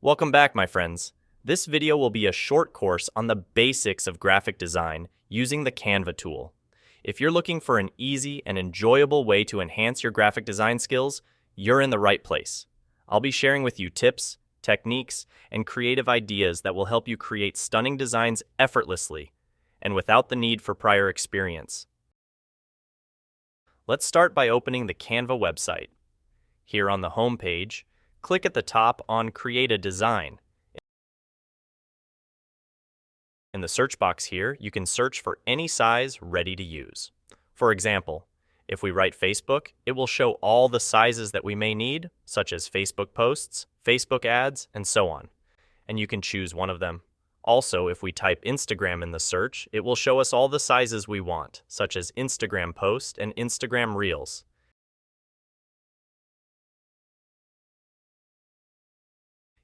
Welcome back, my friends. This video will be a short course on the basics of graphic design using the Canva tool. If you're looking for an easy and enjoyable way to enhance your graphic design skills, you're in the right place. I'll be sharing with you tips, techniques, and creative ideas that will help you create stunning designs effortlessly and without the need for prior experience. Let's start by opening the Canva website. Here on the home page, click at the top on Create a Design. In the search box here, you can search for any size ready to use. For example, if we write Facebook, it will show all the sizes that we may need, such as Facebook posts, Facebook ads, and so on. And you can choose one of them. Also, if we type Instagram in the search, it will show us all the sizes we want, such as Instagram post and Instagram Reels.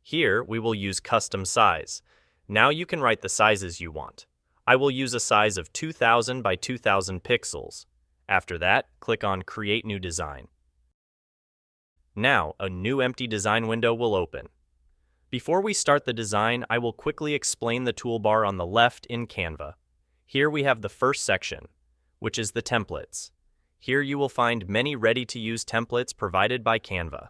Here, we will use custom size. Now you can write the sizes you want. I will use a size of 2000 by 2000 pixels. After that, click on Create New Design. Now, a new empty design window will open. Before we start the design, I will quickly explain the toolbar on the left in Canva. Here we have the first section, which is the templates. Here you will find many ready-to-use templates provided by Canva.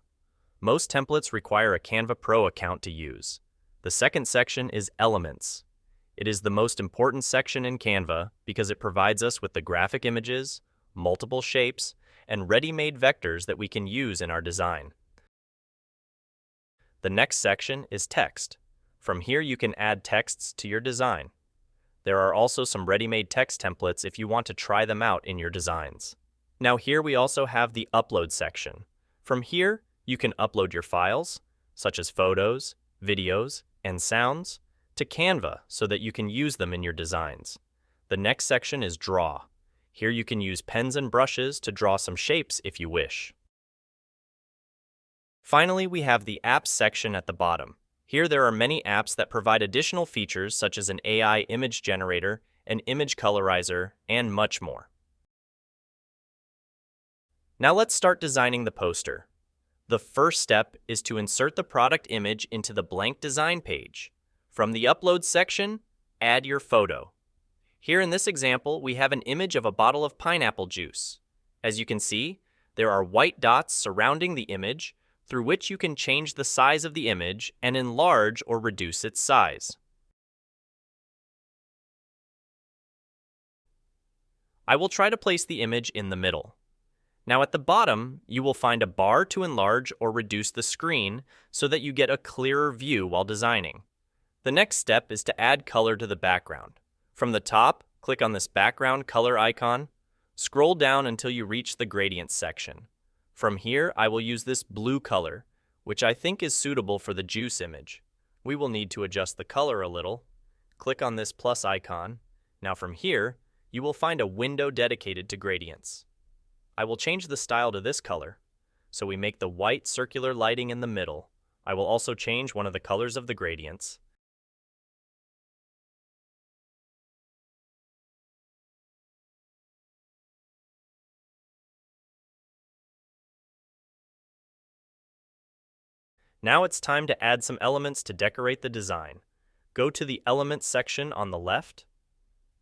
Most templates require a Canva Pro account to use. The second section is Elements. It is the most important section in Canva because it provides us with the graphic images, multiple shapes, and ready-made vectors that we can use in our design. The next section is Text. From here you can add texts to your design. There are also some ready-made text templates if you want to try them out in your designs. Now here we also have the Upload section. From here, you can upload your files, such as photos, videos, and sounds, to Canva so that you can use them in your designs. The next section is Draw. Here you can use pens and brushes to draw some shapes if you wish. Finally, we have the Apps section at the bottom. Here there are many apps that provide additional features such as an AI image generator, an image colorizer, and much more. Now let's start designing the poster. The first step is to insert the product image into the blank design page. From the Upload section, add your photo. Here in this example, we have an image of a bottle of pineapple juice. As you can see, there are white dots surrounding the image through which you can change the size of the image and enlarge or reduce its size. I will try to place the image in the middle. Now at the bottom, you will find a bar to enlarge or reduce the screen so that you get a clearer view while designing. The next step is to add color to the background. From the top, click on this background color icon. Scroll down until you reach the Gradients section. From here, I will use this blue color, which I think is suitable for the juice image. We will need to adjust the color a little. Click on this plus icon. Now from here, you will find a window dedicated to gradients. I will change the style to this color, so we make the white circular lighting in the middle. I will also change one of the colors of the gradients. Now it's time to add some elements to decorate the design. Go to the Elements section on the left.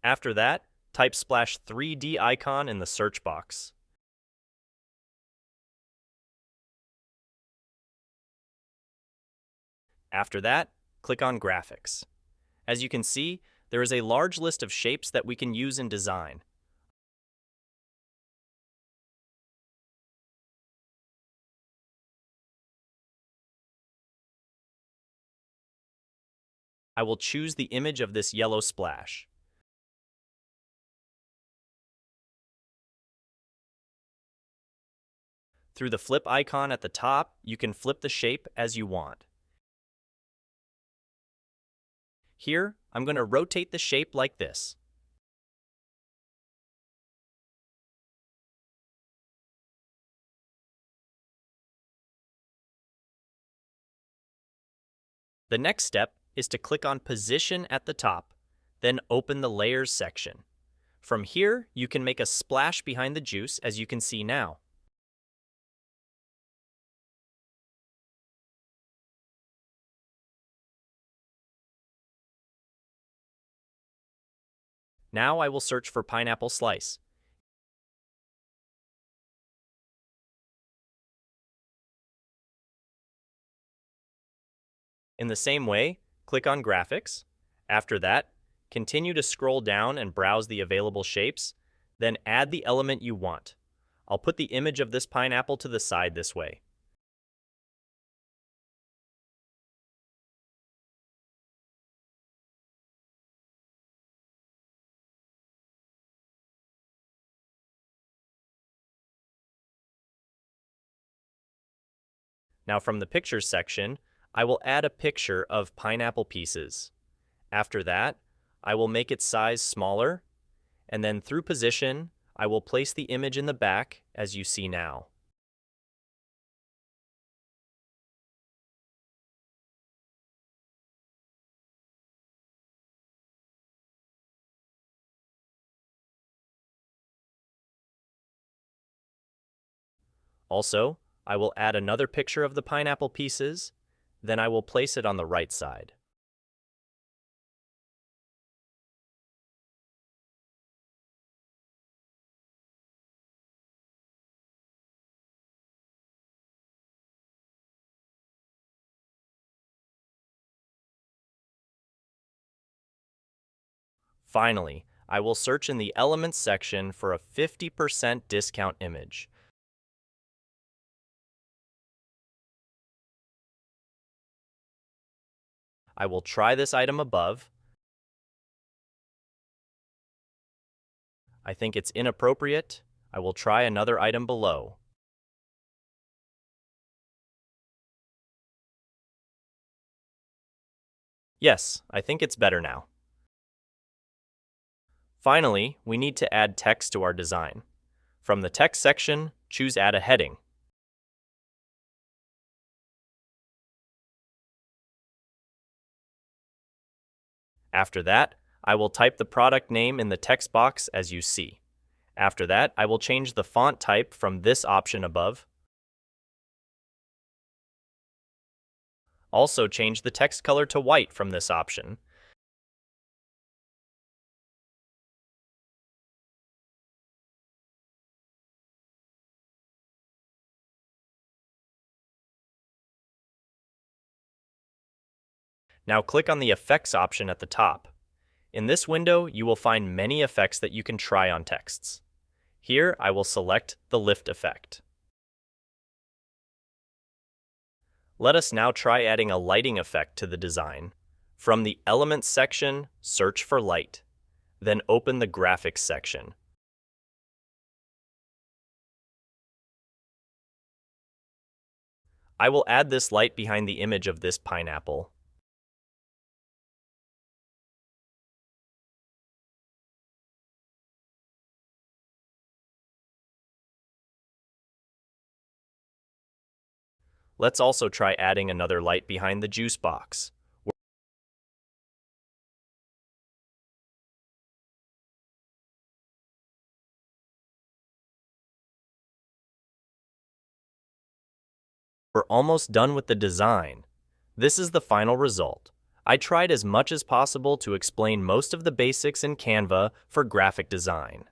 After that, type Splash 3D icon in the search box. After that, click on Graphics. As you can see, there is a large list of shapes that we can use in design. I will choose the image of this yellow splash. Through the flip icon at the top, you can flip the shape as you want. Here, I'm going to rotate the shape like this. The next step is to click on Position at the top, then open the Layers section. From here, you can make a splash behind the juice as you can see now. Now I will search for pineapple slice. In the same way, click on Graphics. After that, continue to scroll down and browse the available shapes, then add the element you want. I'll put the image of this pineapple to the side this way. Now from the Pictures section, I will add a picture of pineapple pieces. After that, I will make its size smaller, and then through Position, I will place the image in the back as you see now. Also, I will add another picture of the pineapple pieces, then I will place it on the right side. Finally, I will search in the Elements section for a 50% discount image. I will try this item above. I think it's inappropriate. I will try another item below. Yes, I think it's better now. Finally, we need to add text to our design. From the Text section, choose Add a Heading. After that, I will type the product name in the text box as you see. After that, I will change the font type from this option above. Also change the text color to white from this option. Now click on the Effects option at the top. In this window, you will find many effects that you can try on texts. Here, I will select the Lift effect. Let us now try adding a lighting effect to the design. From the Elements section, search for Light. Then open the Graphics section. I will add this light behind the image of this pineapple. Let's also try adding another light behind the juice box. We're almost done with the design. This is the final result. I tried as much as possible to explain most of the basics in Canva for graphic design.